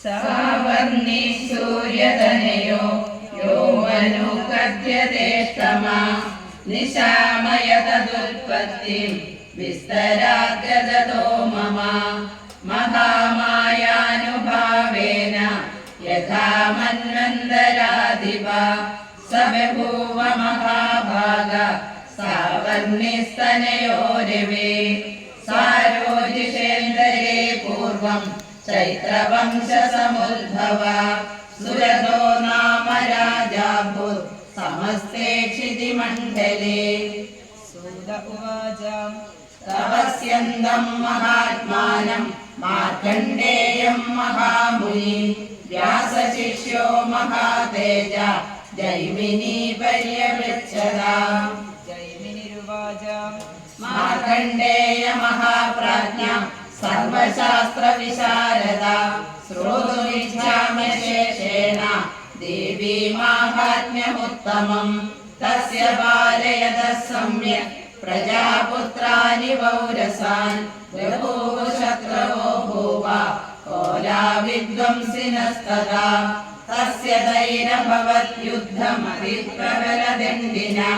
सावर्णि सूर्यतनयो यो मनुकद्यतेष्टमा निशामयतदुत्पत्तिं विस्तराद्यदतो मम महामायानुभावेन यथा मन्वन्तराधिपा स बभूव महाभाग सावर्णिस्तनयो रवे सारोजिषेन्दरे पूर्वं चैत्रवंशसमुद्भव सुरतो नाम राजाभूत् समस्ते क्षितिमण्डले। सूत उवाच तपस्यन्तं महात्मानं मार्कण्डेयं महामुनि व्यासशिष्यो महातेज जैमिनी पर्यवृच्छदा। जैमिनिरुवाच मार्कण्डेय महाप्राज्ञा सर्वशास्त्रविशारदा श्रोतुमिच्छाम्यशेषेण देवी माहात्म्यमुत्तमम् तस्य पालयतः सम्यक् प्रजापुत्राणि वौरसान् बभूव शत्रवो भूव कोला विद्वंसिनस्तदा तस्य दैरभवद्युद्धमतिप्रबलदण्डिना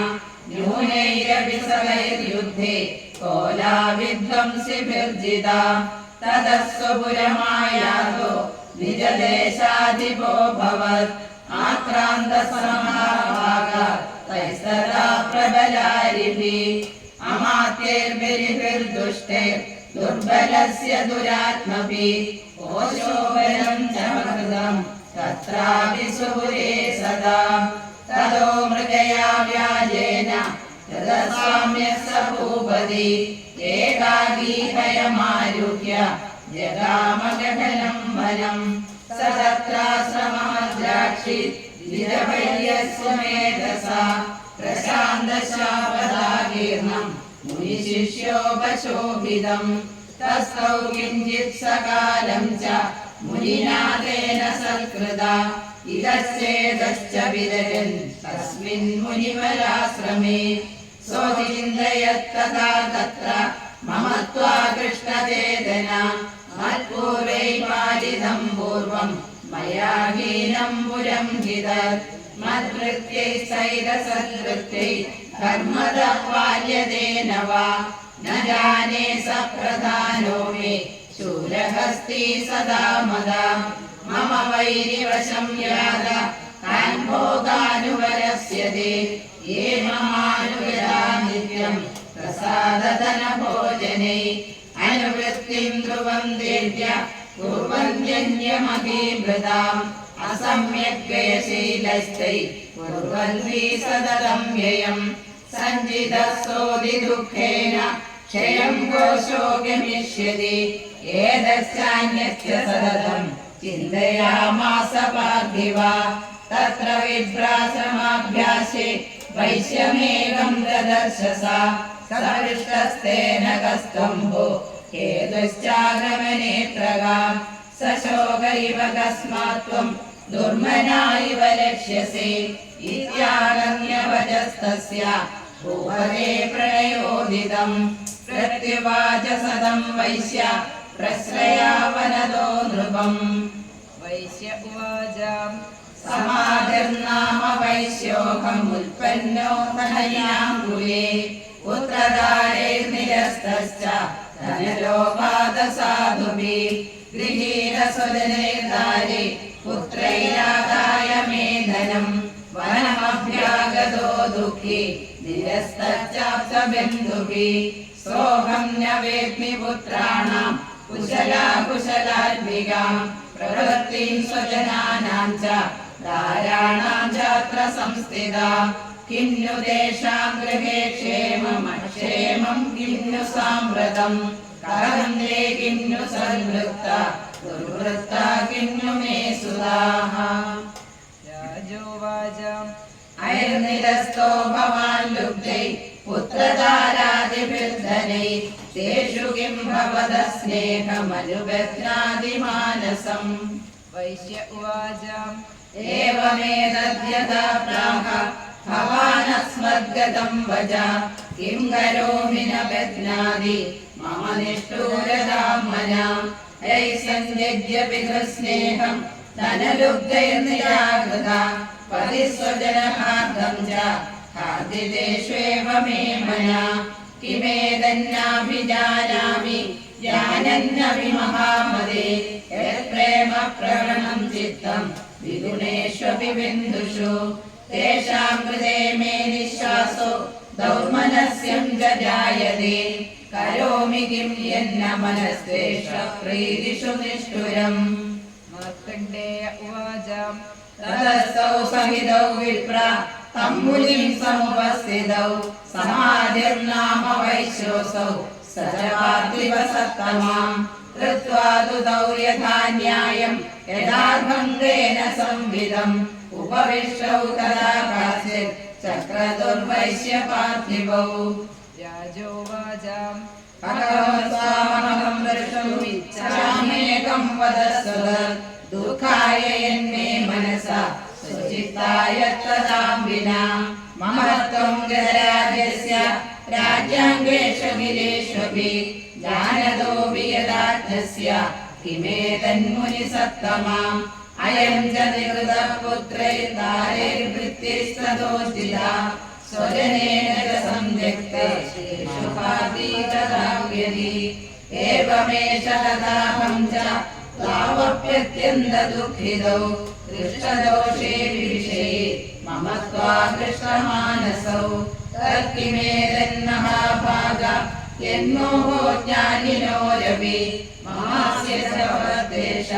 न्यूनैरविसवैर्युद्धे कोला विद्वंसिभिर्जिता ततः स्वपुरमायातो निजदेशाधिपोऽभवत् आक्रान्तसमहाभाग तैस्तदा प्रबलारिभिः अमात्यैर्भिर्दुष्टैर्दुर्बलस्य दुरात्मभिः कोशोबलं च महृदं तत्रापि सुपुरे सदा ततो मृगया व्याजेन तदसाम्यः स भूपति एकाकीहयमारुह्य जगामगगनं वनम् स तत्राश्रममद्राक्षित् गिरवैर्यस्वमेधसा प्रशान्तशापदाकीर्णं मुनिशिष्योपशोभितं तस्थौ किञ्चित् सकालं च मुनिना तेन सत्कृता इदश्चेदश्च विदरन् तस्मिन् मुनिवराश्रमे सोऽचिन्तयत्तथा तत्र मम त्वाकृष्टचेतना मत्पूर्वै पालितं पूर्वं मया हीनं पुरं हितत् मद्वृत्यै सैरसद्वृत्यै कर्मतः पाल्यते न वा न जाने स प्रधानो मे शूलहस्ती सदा मदा मम वैरिवशं याद तान् भोगानुवरस्यते ये ममानुगता नित्यं प्रसादधनभोजने अनुवृत्तिं ध्रुवं देव्य कुर्वन्त्यन्यमतीवृताम् असम्यग्गयशीलस्तै कुर्वन्ति सततं व्ययम् सञ्चितः सोऽधिदुःखेन क्षयं कोशो गमिष्यति एतश्चान्यस्य सततं चिन्तयामास पार्थिवा तत्र विभ्राश्रमाभ्यासे वैश्यमेकं ददर्शसा सपृष्टस्तेन कस्तम्भो हेतुश्चागमनेत्रगाम् सशोक इव कस्मात् त्वं दुर्मना इव लक्ष्यसे इत्यागम्य वचस्तस्य भूपते प्रणयोदितं प्रत्युवाच सदं वैश्य प्रश्रयावनतो नृपम्। वैश्य उवाच समाधिर्नाम वैश्योऽहमुत्पन्नो तनयाङ्कुले पुत्रदारैर्निरस्तश्च धनलोभादसाधुभिः गृहीरस्वजनैर्दारे पुत्रैरादाय मे धनम् वनमभ्यागतो दुःखी निरस्तश्चाप्तबन्धुभिः सोऽहं न वेत्मि पुत्राणां कुशलाकुशलात्मिकां प्रवृत्तिं स्वजनानां च दाराणां चात्र संस्थिता किं नु तेषां गृहे क्षेममक्षेमं किं नु साम्प्रतं कथं ते किं नु सन्वृत्ता दुर्वृत्ता किं नु मे सुताः। राजोवाच अयर्निरस्तो भवान् लुब्धै पुत्रदारादिभिर्धनै तेषु किं भवतः स्नेहमनुबध्नादिमानसम्। वैश्य उवाच एवमेतद्यथा प्राह भवानस्मद्गतं वच किं करोमि न बध्नाति मम निष्ठूरतां मना യൈസഞ്ജജ്ഞ സ്നേഹം ധനലുബ്ധൈർനിരാകൃത പതിസ്വജനഹാർദം ച ഹാർദിതേഷ്വേവ മേ മനാ കിമേതന്നാഭിജാനാമി ജ്ഞാനന്നവി മഹാമതേ യത്പ്രേമ പ്രവണം ചിത്തം വിഗുണേഷ്വപി ബിന്ദുഷു തേഷാം കൃതേ മേ നിശ്വാസോ ദൗർമനസ്യം ജായതേ കരോമി കിം യന്ന മനസ്തേഷ പ്രീതിഷു നിഷ്ഠുരം. മാർക്കണ്ഡേയ ഉവാച തതസ്തൗ സഹിതൗ വിപ്ര തം മുനിം സമുപസ്ഥിതൗ സമാധിർനാമ വൈശ്യോസൗ സ ച പാർത്ഥിവ സത്തമാം കൃത്വാ തു തൗ യഥാ ന്യായം യഥാർഭംഗേന സംവിദം ഉപവിഷ്ടൗ തഥാ കാശ്ചിത് ചക്രദുർവൈശ്യ പാർത്ഥിവൗ. രാജോവാച ഭഗവത്സ്വാമഹം ദർശുമിച്ഛാമ്യേകം വദസ്വത ദുഃഖായ യന്മേ മനസാ സുചിത്തായ തദാം വിനാ മഹത്വം ഗജരാജസ്യ രാജ്യാംഗേഷ്വഖിലേഷ്വപി ജ്ഞാനതോപി യഥാർത്ഥസ്യ കിമേതന്മുനി സത്തമാം അയം ച നികൃതഃ പുത്രൈർദാരൈർവൃത്തിസ്തദോചിതാ സ്വജനേന ച സംത്യക്തേ ശുഭാതീതദാവ്യതി ഏവമേഷ തഥാഹം ച താവപ്യത്യന്ത ദുഃഖിതൗ ദൃഷ്ടദോഷേ വിവിഷേ മമ ത്വാകൃഷ്ടമാനസൗ തത്കിമേതന്മഹാഭാഗ യന്മോഹോ ജ്ഞാനിനോ രവി മമാസ്യ സർവദേശ